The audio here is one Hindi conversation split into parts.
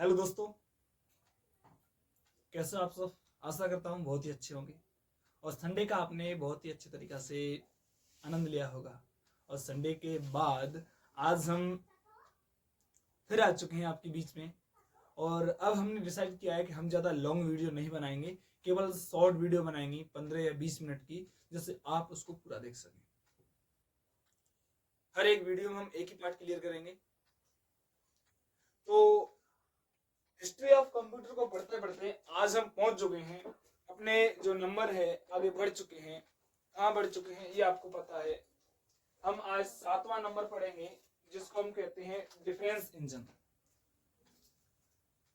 हेलो दोस्तों, कैसे हो आप सब। आशा करता हूँ बहुत ही अच्छे होंगे और संडे का आपने बहुत ही अच्छे तरीका से आनंद लिया होगा। और संडे के बाद आज हम फिर आ चुके हैं आपके बीच में। और अब हमने डिसाइड किया है कि हम ज़्यादा लॉन्ग वीडियो नहीं बनाएंगे, केवल शॉर्ट वीडियो बनाएंगे 15 या 20 मिनट की, जिससे आप उसको पूरा देख सकें। हर एक वीडियो में हम एक ही पार्ट क्लियर करेंगे। तो हिस्ट्री ऑफ कंप्यूटर को पढ़ते पढ़ते आज हम पहुंच चुके हैं, अपने जो नंबर है आगे बढ़ चुके हैं। कहाँ बढ़ चुके हैं ये आपको पता है। हम आज 7वां नंबर पढ़ेंगे, जिसको हम कहते हैं डिफेंस इंजन।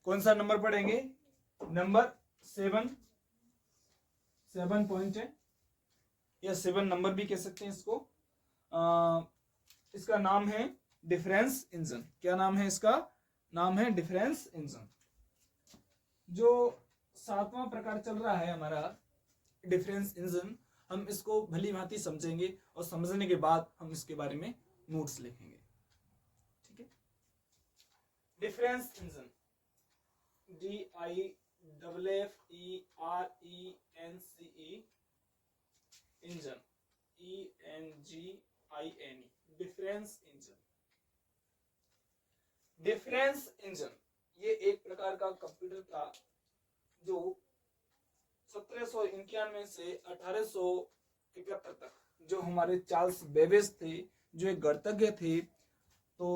कौन सा नंबर पढ़ेंगे? नंबर 7 पॉइंट है या 7 नंबर भी कह सकते हैं इसको। इसका नाम है डिफरेंस इंजन। क्या नाम है इसका? नाम है डिफरेंस इंजन। जो 7वां प्रकार चल रहा है हमारा डिफरेंस इंजन, हम इसको भली भांति समझेंगे और समझने के बाद हम इसके बारे में नोट्स लिखेंगे। ठीक है। Difference engine, DIFFERENCE engine, ENGINE, difference engine. Difference engine ये एक प्रकार का कंप्यूटर था जो 1791 से 1871 तक, जो हमारे चार्ल्स बेबेज थे, जो एक गणितज्ञ थे। तो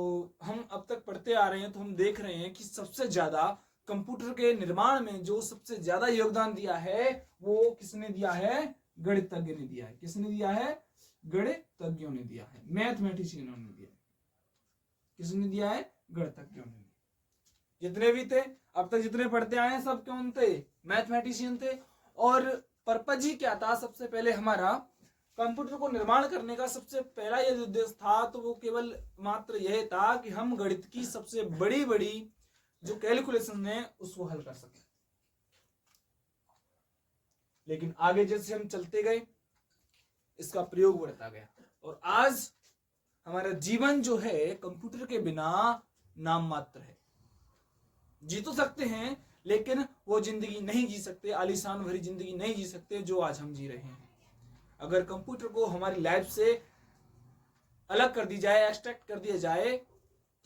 हम अब तक पढ़ते आ रहे हैं तो हम देख रहे हैं कि सबसे ज्यादा कंप्यूटर के निर्माण में जो सबसे ज्यादा योगदान दिया है वो किसने दिया है? गणितज्ञ ने दिया है। किसने दिया है? गणितज्ञों ने दिया है, मैथमेटिशियनों ने दिया है। किसने दिया है? गणितज्ञों ने। जितने भी थे अब तक, जितने पढ़ते आए हैं, सब कौन थे? मैथमेटिशियन थे। और पर्पज ही क्या था? सबसे पहले हमारा कंप्यूटर को निर्माण करने का सबसे पहला यदि उद्देश्य था तो वो केवल मात्र यह था कि हम गणित की सबसे बड़ी बड़ी जो कैलकुलेशन है उसको हल कर सकें। लेकिन आगे जैसे हम चलते गए इसका प्रयोग बढ़ता गया और आज हमारा जीवन जो है कंप्यूटर के बिना नाम मात्र है। जी तो सकते हैं लेकिन वो जिंदगी नहीं जी सकते, आलीशान भरी जिंदगी नहीं जी सकते जो आज हम जी रहे हैं। अगर कंप्यूटर को हमारी लाइफ से अलग कर दी जाए, एक्सट्रैक्ट कर दिया जाए,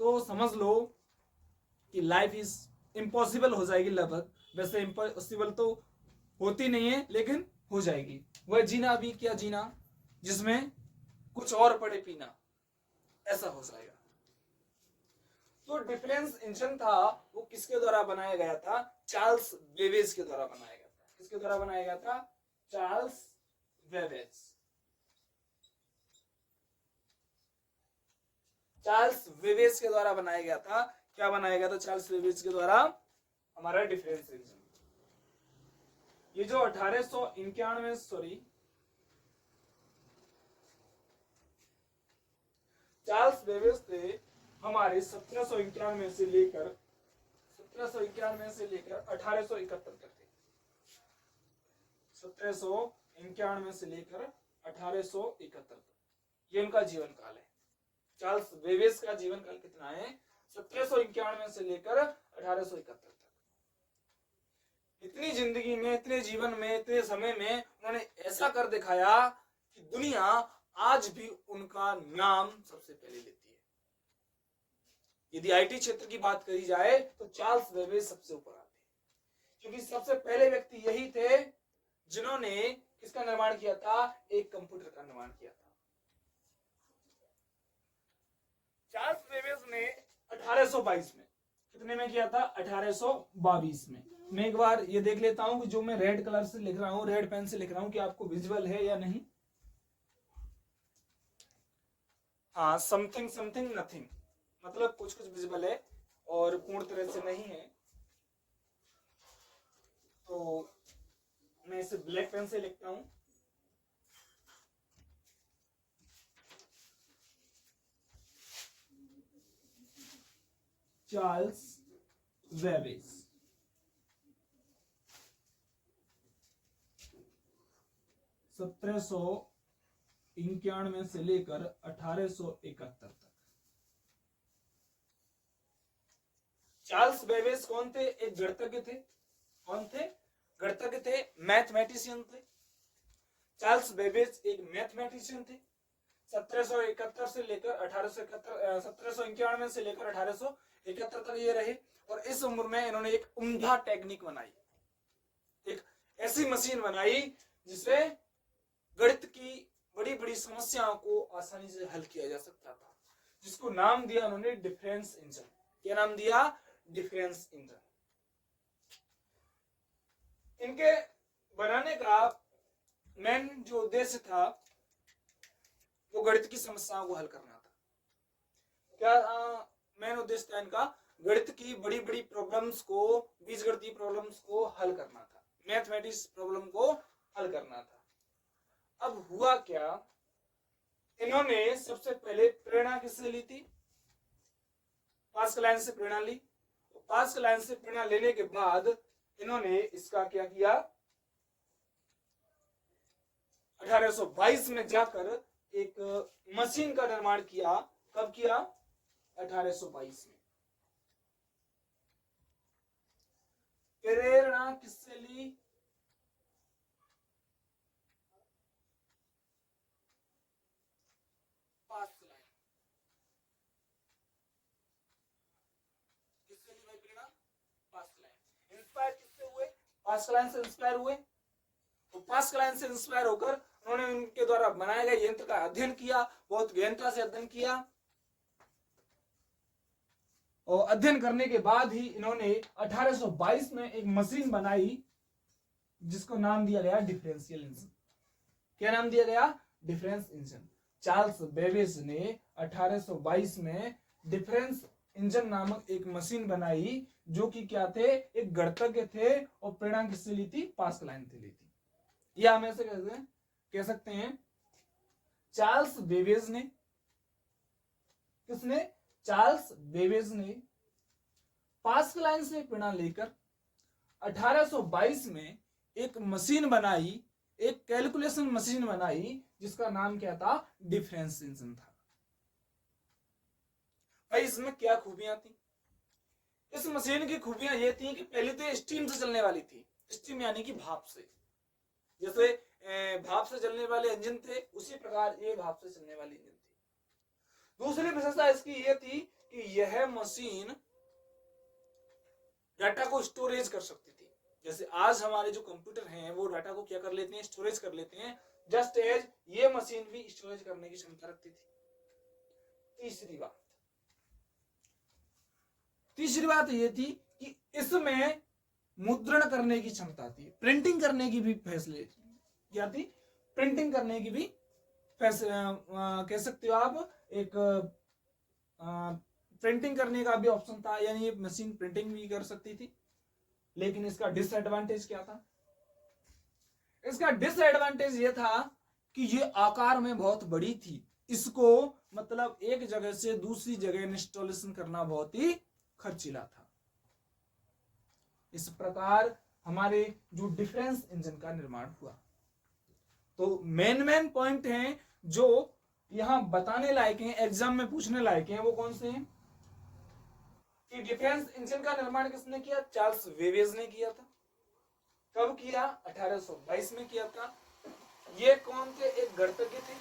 तो समझ लो कि लाइफ इज इम्पॉसिबल हो जाएगी लगभग। वैसे इम्पॉसिबल तो होती नहीं है लेकिन हो जाएगी। वह जीना भी क्या जीना जिसमें कुछ और पड़े पीना, ऐसा हो जाएगा। तो डिफरेंस इंजन था वो किसके द्वारा बनाया गया था? चार्ल्स बेबेज के द्वारा बनाया गया था। किसके द्वारा बनाया गया था? Charles Babbage. चार्ल्स बेबेज के द्वारा बनाया गया था। क्या बनाया गया था चार्ल्स बेबेज के द्वारा? हमारा डिफरेंस इंजन। ये जो 1891 चार्ल्स बेबेज थे, हमारे 1791 से लेकर 1871 तक थे। 1791 से लेकर 1871 तक ये उनका जीवन काल है। चार्ल्स बेबेज का जीवन काल कितना है? 1791 से लेकर 1871 तक। इतनी जिंदगी में, इतने जीवन में, इतने समय में उन्होंने ऐसा कर दिखाया कि दुनिया आज भी उनका नाम सबसे पहले लेती है। यदि आईटी क्षेत्र की बात करी जाए तो चार्ल्स बेबेज सबसे ऊपर आते हैं, क्योंकि सबसे पहले व्यक्ति यही थे जिन्होंने किसका निर्माण किया था? एक कंप्यूटर का निर्माण किया था। चार्ल्स बेबेज ने 1822 में, कितने में किया था? 1822 में। मैं एक बार ये देख लेता हूं कि जो मैं रेड कलर से लिख रहा हूं, रेड पेन से लिख रहा हूं, कि आपको विजुअल है या नहीं। हाँ, समथिंग समथिंग नथिंग, मतलब कुछ कुछ विजुअल है और पूर्ण तरह से नहीं है। तो मैं इसे ब्लैक पेन से लिखता हूं। चार्ल्स बेबेज 1791 से लेकर 1871 तक। चार्ल्स बेबेज कौन थे? एक गणितज्ञ थे। कौन थे? गणितज्ञ थे, मैथमेटिशियन थे। चार्ल्स बेबेज एक मैथमेटिशियन थे। 1771 से लेकर 1871, 1791 से लेकर 1871 तक ये रहे। और इस उम्र में इन्होंने एक उम्दा टेक्निक बनाई, एक ऐसी मशीन बनाई जिससे गणित की बड़ी बड़ी समस्याओं को आसानी से हल किया जा सकता था, जिसको नाम दिया उन्होंने डिफरेंस इंजन। क्या नाम दिया? Difference engine. इनके बनाने का मेन जो उद्देश्य था वो गणित की समस्याओं को हल करना था। क्या मेन उद्देश्य था इनका? गणित की बड़ी बड़ी प्रॉब्लम्स को, बीजगणितीय प्रॉब्लम्स को हल करना था, मैथमेटिक्स प्रॉब्लम को हल करना था। अब हुआ क्या, इन्होंने सबसे पहले प्रेरणा किससे ली थी? पास्कल लाइन से प्रेरणा ली। पास्कल लाइन से प्रेरणा लेने के बाद इन्होंने इसका क्या किया? 1822 में जाकर एक मशीन का निर्माण किया। कब किया? 1822 में। प्रेरणा किससे ली? Pascal line. किससे ली भाई प्रेरणा? Pascal line. इंस्पायर किससे हुए? पास्कल लाइन से इंस्पायर हुए। तो पास्कल लाइन से इंस्पायर होकर उन्होंने उनके द्वारा बनाए गए यंत्र का अध्ययन किया, बहुत गहनता से अध्ययन किया। और अध्ययन करने के बाद ही इन्होंने 1822 में एक मशीन बनाई जिसको नाम दिया गया डिफरेंशियल इंजन। क्या नाम दिया गया? Difference engine. चार्ल्स बेबेज ने 1822 में डिफरेंस इंजन नामक एक मशीन बनाई, जो कि क्या थे? एक गणितज्ञ थे। और प्रेरणा किससे ली थी? पास्कल लाइन से ली थी। या हम ऐसे कह सकते हैं चार्ल्स बेबेज ने, किसने? चार्ल्स बेबेज ने पास्कल लाइन से प्रेरणा लेकर 1822 में एक मशीन बनाई, एक कैलकुलेशन मशीन बनाई, जिसका नाम क्या था? डिफरेंस इंजन था। भाई इसमें क्या खूबियां थी? इस मशीन की खूबियां ये थी कि पहले तो स्टीम से चलने वाली थी। स्टीम यानी कि भाप से। जैसे भाप से चलने वाले इंजन थे, उसी प्रकार ये भाप से चलने वाली इंजन थी। दूसरी विशेषता इसकी ये थी कि यह मशीन डाटा को स्टोरेज कर सकती थी। जैसे आज हमारे जो कंप्यूटर हैं वो डाटा को क्या कर लेते हैं? स्टोरेज कर लेते हैं। जस्ट एज ये मशीन भी स्टोरेज करने की क्षमता रखती थी। तीसरी बात ये थी कि इसमें मुद्रण करने की क्षमता थी, प्रिंटिंग करने की भी फैसले क्या थी? प्रिंटिंग करने की भी कह सकते हो आप, एक प्रिंटिंग करने का भी ऑप्शन था, यानी ये मशीन प्रिंटिंग भी कर सकती थी। लेकिन इसका डिसएडवांटेज क्या था? इसका डिसएडवांटेज ये था कि ये आकार में बहुत बड़ी थी। इसको मतलब एक जगह से दूसरी जगह इंस्टॉलेशन करना बहुत ही खर्चीला था। इस प्रकार हमारे जो डिफरेंस इंजन का निर्माण हुआ। तो मेन पॉइंट हैं जो यहां बताने लायक हैं, एग्जाम में पूछने लायक हैं, वो कौन से हैं? कि डिफरेंस इंजन का निर्माण किसने किया? चार्ल्स बेबेज ने किया था। कब किया? 1822 में किया था। ये कौन थे? एक गणितज्ञ थे।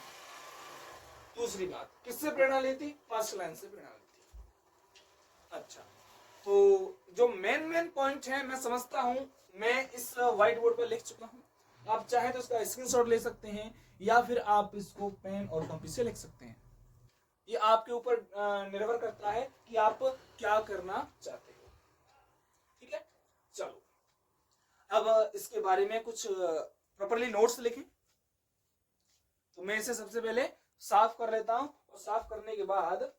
दूसरी बात, किससे प्रेरणा ली थी? पास्कल लाइन से प्रेरणा ली थी। अच्छा, तो जो मेन पॉइंट है मैं समझता हूं, मैं इस व्हाइट बोर्ड पर लिख चुका हूं। आप चाहे तो इसका स्क्रीनशॉट ले सकते हैं, या फिर आप इसको पेन और कॉपी से लिख सकते हैं। ये आपके ऊपर निर्भर करता है कि आप क्या करना चाहते हो। ठीक है, चलो अब इसके बारे में कुछ प्रॉपर्ली नोट्स लिखें। तो मैं इसे सबसे पहले साफ कर लेता हूं, और साफ करने के बाद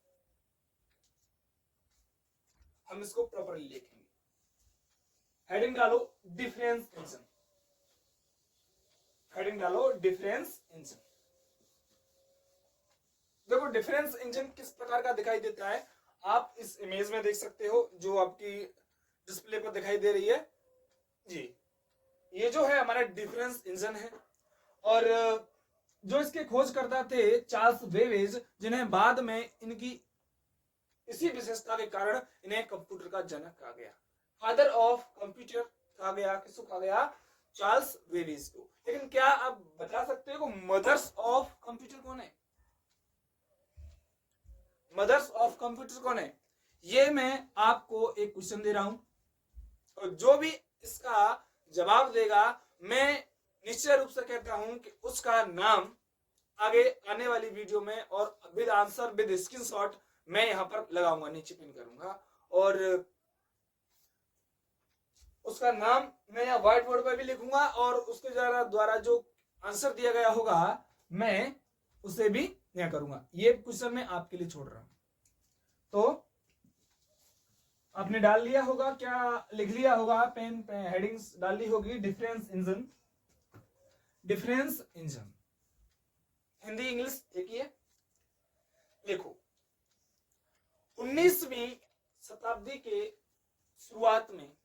हम इसको प्रॉपर्ली लिखेंगे। हेडिंग डालो डिफरेंस इंजन। हेडिंग डालो डिफरेंस इंजन। देखो डिफरेंस इंजन किस प्रकार का दिखाई देता है, आप इस इमेज में देख सकते हो, जो आपकी डिस्प्ले पर दिखाई दे रही है जी। ये जो है हमारा डिफरेंस इंजन है। और जो इसके खोजकर्ता थे चार्ल्स बेबेज, जिन्हें बाद में इनकी इसी विशेषता के कारण इन्हें कंप्यूटर का जनक कहा गया। फादर ऑफ कंप्यूटर कहा गया, किसको कहा गया? चार्ल्स बेबेज को। लेकिन क्या आप बता सकते हो मदर्स ऑफ कंप्यूटर कौन है? मदर्स ऑफ कंप्यूटर कौन है? ये मैं आपको एक क्वेश्चन दे रहा हूं और जो भी इसका जवाब देगा मैं निश्चय रूप से कहता हूं कि उसका नाम आगे आने वाली वीडियो में और विद आंसर विद स्क्रीनशॉट मैं यहां पर लगाऊंगा, नीचे पिन करूंगा और उसका नाम मैं यहाँ व्हाइट बोर्ड पर भी लिखूंगा और उसके द्वारा जो आंसर दिया गया होगा मैं उसे भी यहाँ करूंगा। ये क्वेश्चन मैं आपके लिए छोड़ रहा हूं। तो आपने डाल लिया होगा, क्या लिख लिया होगा? पेन पे हेडिंग्स डाल ली होगी। Difference engine, difference engine Hindi English एक ही है। देखो 19वीं शताब्दी के शुरुआत में,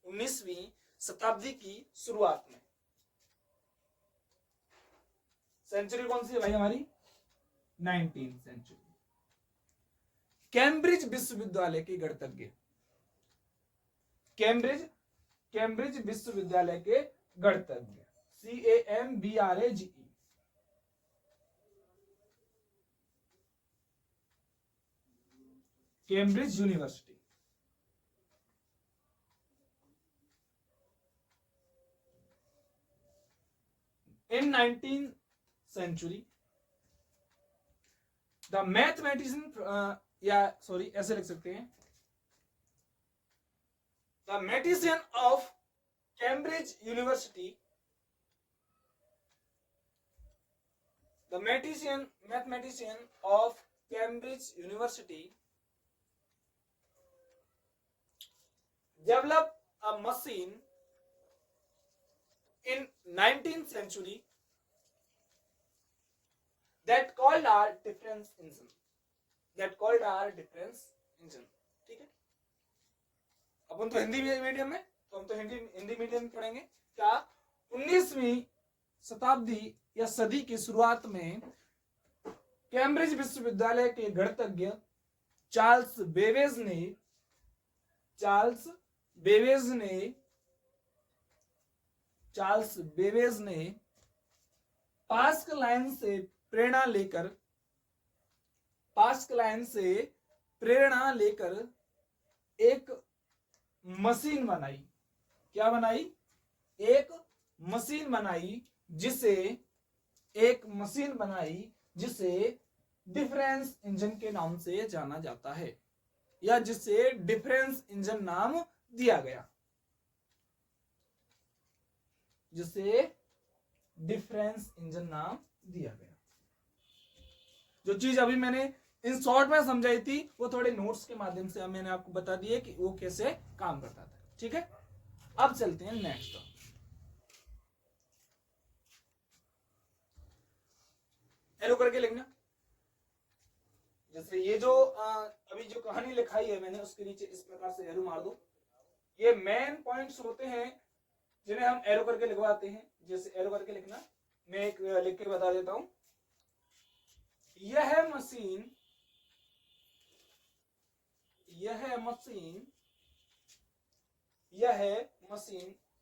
19वीं शताब्दी की शुरुआत में, सेंचुरी कौन सी है भाई हमारी? 19th century. कैम्ब्रिज विश्वविद्यालय के गणतज्ञ, कैम्ब्रिज विश्वविद्यालय के गणतज्ञ, CAMBRAGE, Cambridge university. In 19th century, the mathematician या सॉरी ऐसे लिख सकते हैं, the mathematician of Cambridge University, the mathematician of Cambridge University developed a machine in 19th century that called our difference engine, ठीक है। अपन तो हिंदी मीडियम में, तो हम तो हिंदी मीडियम में पढ़ेंगे। क्या 19वीं शताब्दी या सदी की शुरुआत में कैम्ब्रिज विश्वविद्यालय के गणतज्ञ चार्ल्स बेबेज ने पास्कल लाइन से प्रेरणा लेकर एक मशीन बनाई। क्या बनाई? एक मशीन बनाई जिसे डिफरेंस इंजन के नाम से जाना जाता है, या जिसे डिफरेंस इंजन नाम दिया गया, जो चीज अभी मैंने इन शॉर्ट में समझाई थी वो थोड़े नोट्स के माध्यम से मैंने आपको बता दिए कि वो कैसे काम करता था। ठीक है, अब चलते हैं नेक्स्ट। एरो करके लिखना। जैसे ये जो अभी जो कहानी लिखाई है मैंने उसके नीचे इस प्रकार से एरो मार दो। ये मेन पॉइंट्स होते हैं जिन्हें हम एरो करके लिखवाते हैं। जैसे एरो करके लिखना, मैं एक लिख के बता देता हूं। यह मशीन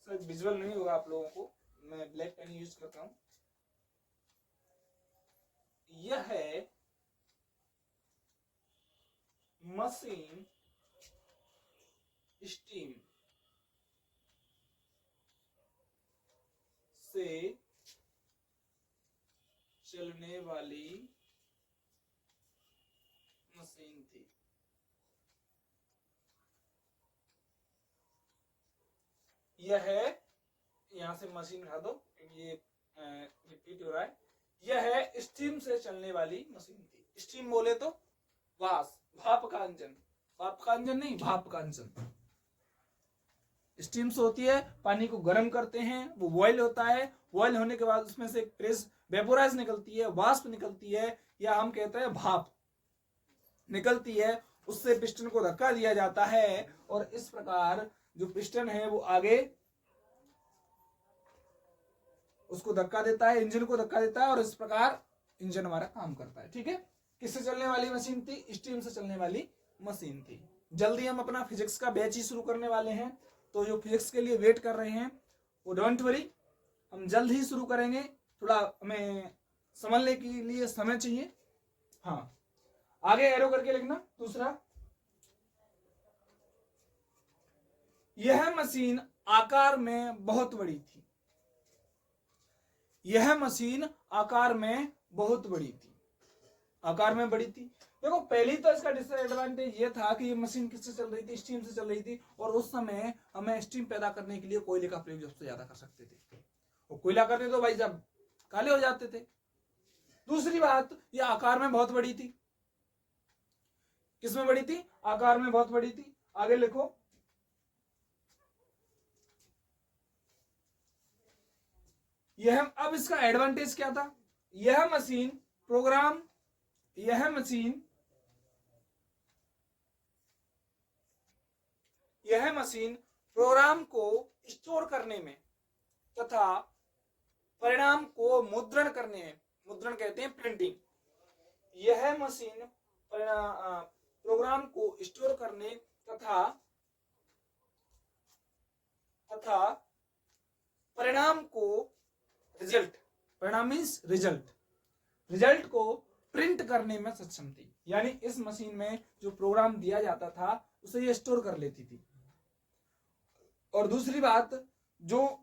सिर्फ विजुअल नहीं होगा आप लोगों को, मैं ब्लैक पेन यूज करता हूं। यह मशीन स्टीम से चलने वाली मशीन थी। यह यहां से मशीन हटा दो, ये रिपीट हो रहा है। यह स्टीम से चलने वाली मशीन थी। स्टीम बोले तो भाप का इंजन नहीं, भाप का इंजन। स्टीम से होती है, पानी को गर्म करते हैं, वो बॉयल होता है। बॉयल होने के बाद उसमें से प्रेस वेपोराइज निकलती है, वाष्प निकलती है, या हम कहते हैं भाप निकलती है। उससे पिस्टन को धक्का दिया जाता है और इस प्रकार जो पिस्टन है वो आगे उसको धक्का देता है, इंजन को धक्का देता है और इस प्रकार इंजन हमारा काम करता है। ठीक है, किससे चलने वाली मशीन थी? स्टीम से चलने वाली मशीन थी। जल्दी हम अपना फिजिक्स का बैच ही शुरू करने वाले हैं, तो जो फिजिक्स के लिए वेट कर रहे हैं वो डोंट वरी, हम जल्द ही शुरू करेंगे। थोड़ा हमें समझने के लिए समय चाहिए। हाँ, आगे एरो करके लिखना। दूसरा, यह मशीन आकार में बहुत बड़ी थी। यह मशीन आकार में बहुत बड़ी थी। आकार में बड़ी थी। देखो, पहली तो इसका डिसएडवांटेज ये था कि ये मशीन किससे चल रही थी? स्टीम से चल रही थी, और उस समय हमें स्टीम पैदा करने के लिए कोयले का प्रयोग सबसे ज्यादा कर सकते थे, और कोयला करते तो भाई साहब काले हो जाते थे। दूसरी बात, ये आकार में बहुत बड़ी थी। किसमें बड़ी थी? आकार में बहुत बड़ी थी। आगे लिखो, यह, अब इसका एडवांटेज क्या था? यह मशीन प्रोग्राम, यह मशीन प्रोग्राम को स्टोर करने में तथा परिणाम को मुद्रण करने में, मुद्रण कहते हैं प्रिंटिंग, यह मशीन प्रोग्राम को स्टोर करने तथा परिणाम को, रिजल्ट, परिणाम मीन्स रिजल्ट को प्रिंट करने में सक्षम थी। यानी इस मशीन में जो प्रोग्राम दिया जाता था उसे ये स्टोर कर लेती थी। और दूसरी बात, जो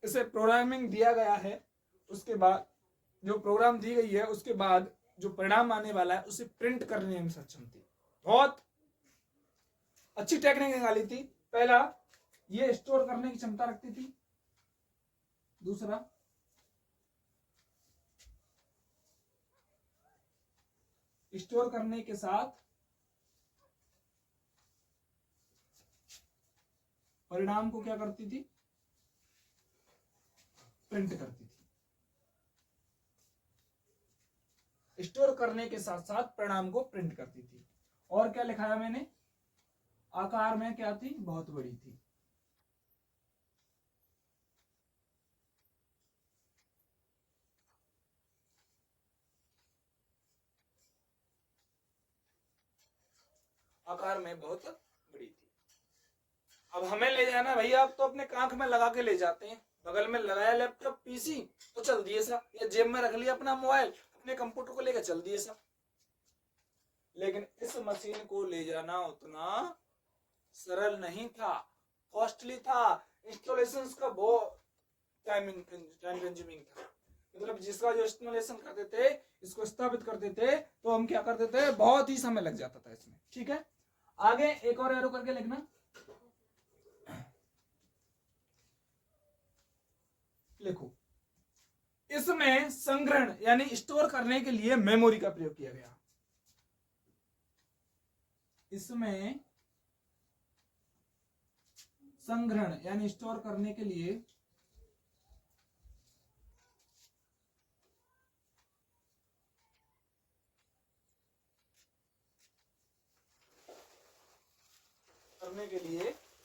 इसे प्रोग्रामिंग दिया गया है, उसके बाद जो प्रोग्राम दी गई है उसके बाद जो परिणाम आने वाला है उसे प्रिंट करने में सक्षम थी। बहुत अच्छी टेक्निक निकाली थी। पहला, ये स्टोर करने की क्षमता रखती थी। दूसरा, स्टोर करने के साथ परिणाम को क्या करती थी? प्रिंट करती थी। स्टोर करने के साथ साथ परिणाम को प्रिंट करती थी। और क्या लिखाया मैंने? आकार में क्या थी? बहुत बड़ी थी। आकार में बहुत बड़ी थी। अब हमें ले जाना भैया, आप तो अपने कांख में लगा के ले जाते हैं, बगल में लगाया लैपटॉप पीसी तो चल दिए सा, या जेब में रख लिया अपना मोबाइल, अपने कंप्यूटर को लेकर चल दिए सा। लेकिन इस मशीन को ले जाना उतना सरल नहीं था, कॉस्टली था, इंस्टॉलेशन का बहुत टाइम कंज्यूमिंग था। मतलब जिसका जो इंस्टॉलेशन करते थे, इसको स्थापित करते थे, तो हम क्या करते थे, बहुत ही समय लग जाता था इसमें। ठीक है, आगे एक और एरो करके लिखना। लिखो, इसमें संग्रहण यानी स्टोर करने के लिए मेमोरी का प्रयोग किया गया। इसमें संग्रहण यानी स्टोर करने के लिए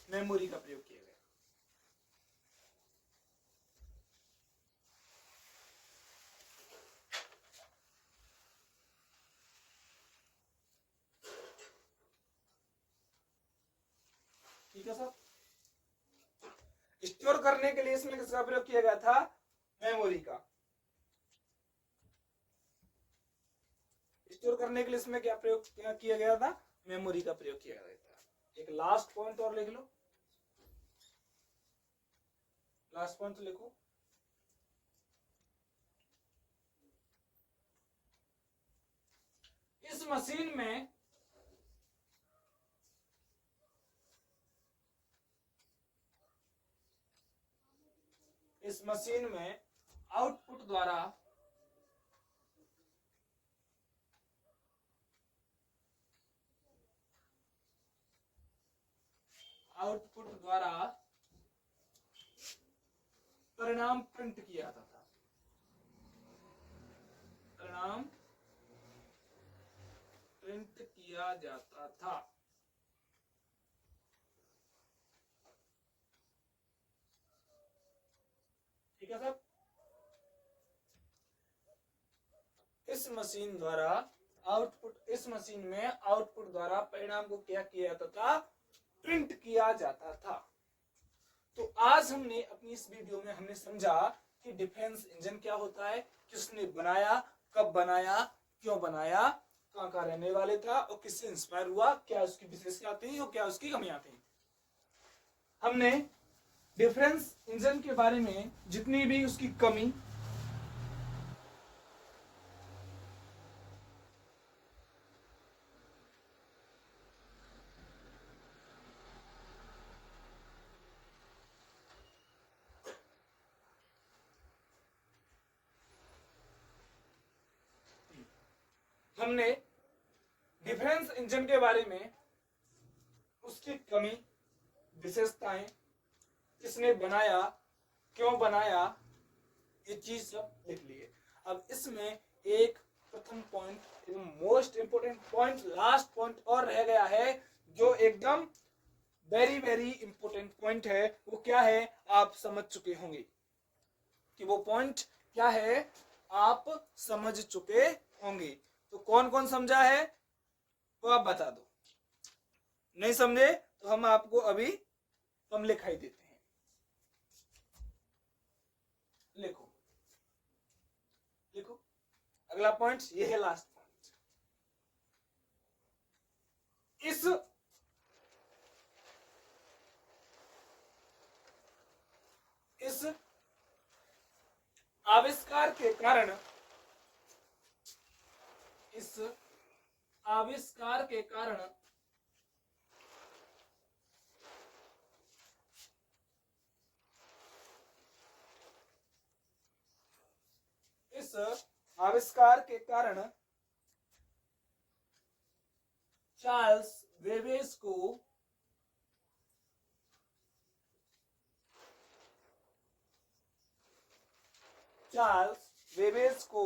मेमोरी का प्रयोग किया गया। ठीक है सर, स्टोर करने के लिए इसमें किसका प्रयोग किया गया था? मेमोरी का। स्टोर करने के लिए इसमें क्या प्रयोग किया गया था? मेमोरी का प्रयोग किया गया था। एक लास्ट पॉइंट और लिख लो, लास्ट पॉइंट तो लिखो, इस मशीन में आउटपुट द्वारा परिणाम प्रिंट किया जाता था। परिणाम प्रिंट किया जाता था। ठीक है सर, इस मशीन द्वारा आउटपुट, इस मशीन में आउटपुट द्वारा परिणाम को क्या किया जाता था, प्रिंट किया जाता था। तो आज हमने अपनी इस वीडियो में हमने समझा कि डिफेंस इंजन क्या होता है, किसने बनाया, कब बनाया, क्यों बनाया, कहाँ का रहने वाले था और किससे इंस्पायर हुआ, क्या उसकी विशेषता थी और क्या उसकी कमियां थी। हमने डिफेंस इंजन के बारे में जितनी भी उसकी कमी, हमने डिफेंस इंजन के बारे में उसकी कमी, विशेषताएं, किसने बनाया, क्यों बनाया, ये चीज सब लिख लिए। अब इसमें एक प्रथम point, most important point, last point और रह गया है जो एकदम वेरी वेरी इंपोर्टेंट पॉइंट है। वो क्या है, आप समझ चुके होंगे कि वो पॉइंट क्या है, आप समझ चुके होंगे। तो कौन कौन समझा है वो आप बता दो, नहीं समझे तो हम आपको अभी हम लिखाई देते हैं। लिखो लिखो, अगला पॉइंट ये है, लास्ट पॉइंट। इस आविष्कार के कारण, इस आविष्कार के कारण इस आविष्कार के कारण चार्ल्स बेबेज को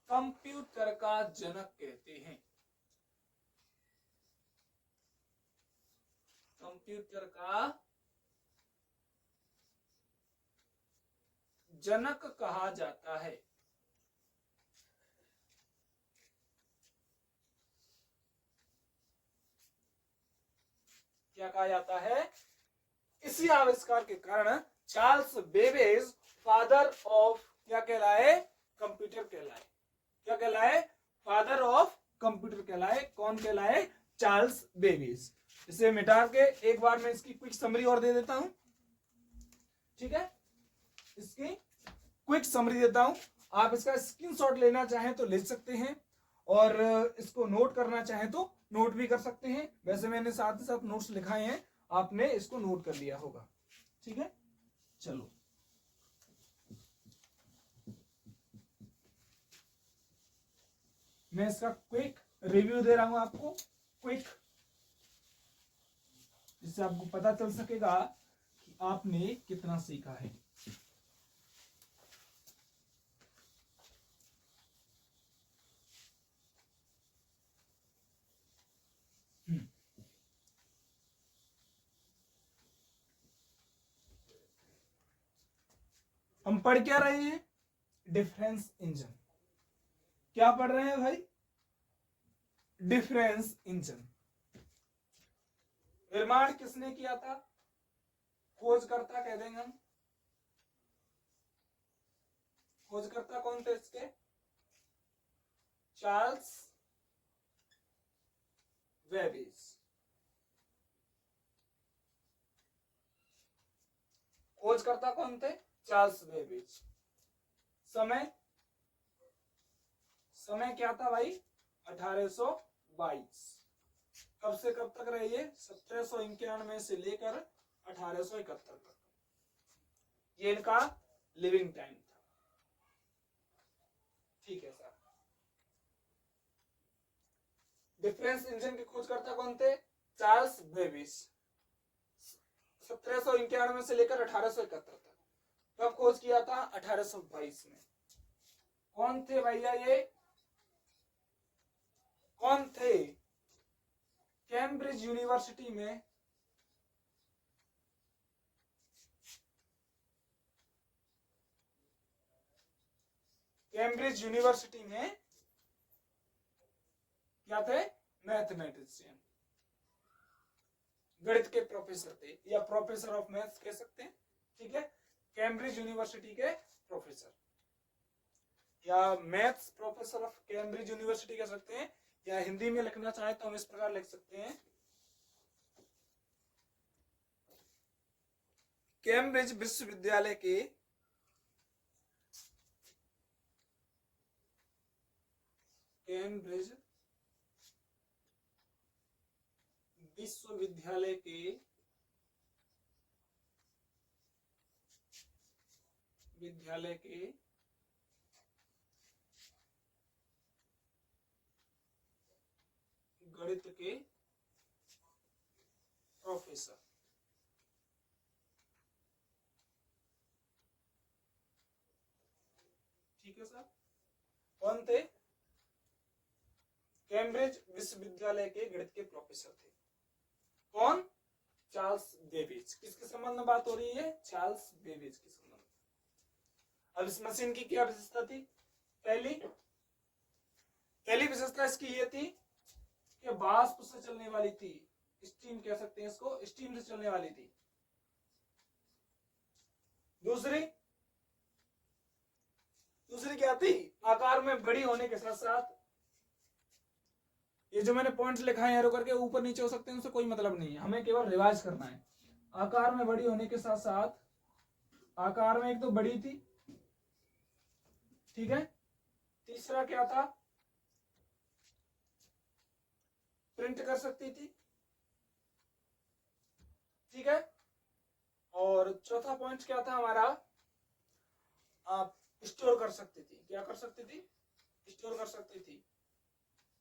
कंप्यूटर का जनक कहते हैं। कंप्यूटर का जनक कहा जाता है। क्या कहा जाता है, इसी आविष्कार के कारण चार्ल्स बेबेज फादर ऑफ क्या कहलाए, कंप्यूटर कहलाए। क्या कहलाए, फादर ऑफ कंप्यूटर कहलाए। कौन कहलाए, चार्ल्स बेबेज। इसे मिटा के एक बार मैं इसकी क्विक समरी और दे देता हूं, ठीक है, इसकी क्विक समरी देता हूं। आप इसका स्क्रीनशॉट लेना चाहें तो ले सकते हैं और इसको नोट करना चाहें तो नोट भी कर सकते हैं। वैसे मैंने साथ ही साथ नोट्स लिखाए हैं, आपने इसको नोट कर लिया होगा, ठीक है। चलो, मैं इसका क्विक रिव्यू दे रहा हूं आपको, क्विक, जिससे आपको पता चल सकेगा कि आपने कितना सीखा है। हम पढ़ क्या रहे हैं, डिफरेंस इंजन। क्या पढ़ रहे हैं भाई, डिफरेंस इंजन। निर्माण किसने किया था, खोजकर्ता कह देंगे हम। खोजकर्ता कौन थे इसके, चार्ल्स बेबेज। खोजकर्ता कौन थे, चार्ल्स बेबेज। समय, समय क्या था भाई, 1822। कब से कब तक रही है, 1791 से लेकर 1871 तक, ये इनका लिविंग टाइम था, ठीक है सर। डिफरेंस इंजन के खोजकर्ता कौन थे, चार्ल्स बेबेज। 1791 से लेकर 1871 तक। कब खोज किया था, 1822 में। कौन थे भैया ये, कौन थे, कैम्ब्रिज यूनिवर्सिटी में कैम्ब्रिज यूनिवर्सिटी में क्या थे? मैथमेटिशियन, गणित के प्रोफेसर थे, या प्रोफेसर ऑफ मैथ्स कह सकते हैं, ठीक है, कैम्ब्रिज यूनिवर्सिटी के प्रोफेसर, या maths professor of Cambridge university कह सकते हैं, या हिंदी में लिखना चाहे तो हम इस प्रकार लिख सकते हैं, कैम्ब्रिज विश्वविद्यालय के कैम्ब्रिज विश्वविद्यालय के गणित के प्रोफेसर, ठीक है सर, कौन थे? कैम्ब्रिज विश्वविद्यालय के गणित के प्रोफेसर थे, कौन? Charles Babbage. किसके संबंध में बात हो रही है? चार्ल्स बेबेज के संबंध में। अब इस मशीन की क्या विशेषता थी? पहली विशेषता इसकी ये थी कि वाष्प से चलने वाली थी, स्टीम कह सकते हैं इसको, स्टीम से चलने वाली थी। दूसरी क्या थी? आकार में बड़ी होने के साथ साथ, ये जो मैंने पॉइंट्स लिखा है एरो करके, ऊपर नीचे हो सकते हैं, उससे कोई मतलब नहीं है, हमें केवल रिवाइज करना है। आकार में बड़ी होने के साथ साथ, आकार में एक तो बड़ी थी, ठीक है, तीसरा क्या था? प्रिंट कर सकती थी, ठीक है, और चौथा पॉइंट क्या था हमारा? आप स्टोर कर सकती थी। क्या कर सकती थी? स्टोर कर सकती थी,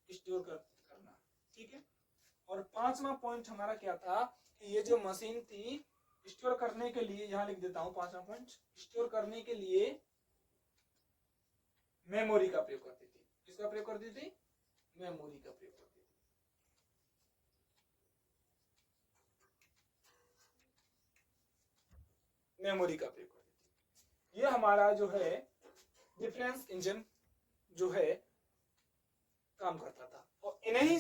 स्टोर करना, ठीक है। और पांचवा पॉइंट हमारा क्या था कि ये जो मशीन थी, स्टोर करने के लिए, यहां लिख देता हूं पांचवा पॉइंट, स्टोर करने के लिए मेमोरी का प्रयोग करती थी। किसका प्रयोग करती थी? मेमोरी का प्रयोग करती थी। मेमोरी का प्रयोग करती थी। ये हमारा जो है डिफरेंस इंजन जो है काम करता था, और इन्हीं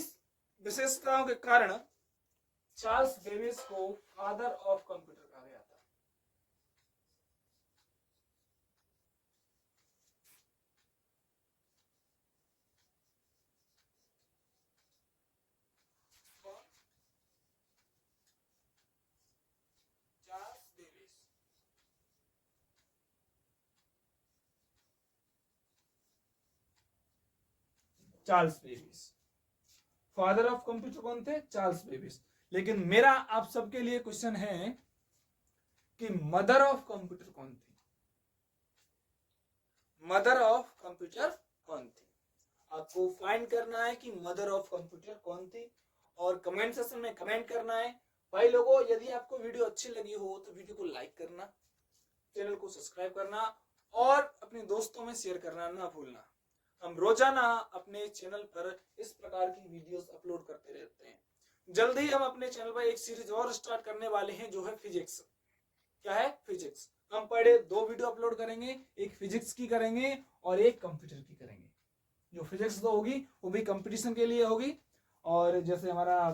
विशेषताओं के कारण चार्ल्स बेबेज को फादर ऑफ कंप्यूटर कहा गया था। Charles Babbage, Charles Babbage father of computer कौन थे? Charles Babbage. लेकिन मेरा आप सबके लिए क्वेश्चन है कि मदर ऑफ कंप्यूटर कौन थी? मदर ऑफ कंप्यूटर कौन थी? आपको फाइंड करना है कि मदर ऑफ कंप्यूटर कौन थी, और कमेंट सेक्शन में कमेंट करना है। भाई लोगों, यदि आपको वीडियो अच्छी लगी हो तो वीडियो को लाइक करना, चैनल को सब्सक्राइब करना, और अपने दोस्तों में शेयर करना ना भूलना। हम रोजाना अपने चैनल पर इस प्रकार की वीडियोस अपलोड करते रहते हैं। जल्द ही हम अपने चैनल पर एक सीरीज और स्टार्ट करने वाले हैं, जो है फिजिक्स। क्या है? फिजिक्स। हम पर डे 2 वीडियो अपलोड करेंगे, एक फिजिक्स की करेंगे और एक कंप्यूटर की करेंगे। जो फिजिक्स तो होगी वो भी कंपटीशन के लिए होगी, और जैसे हमारा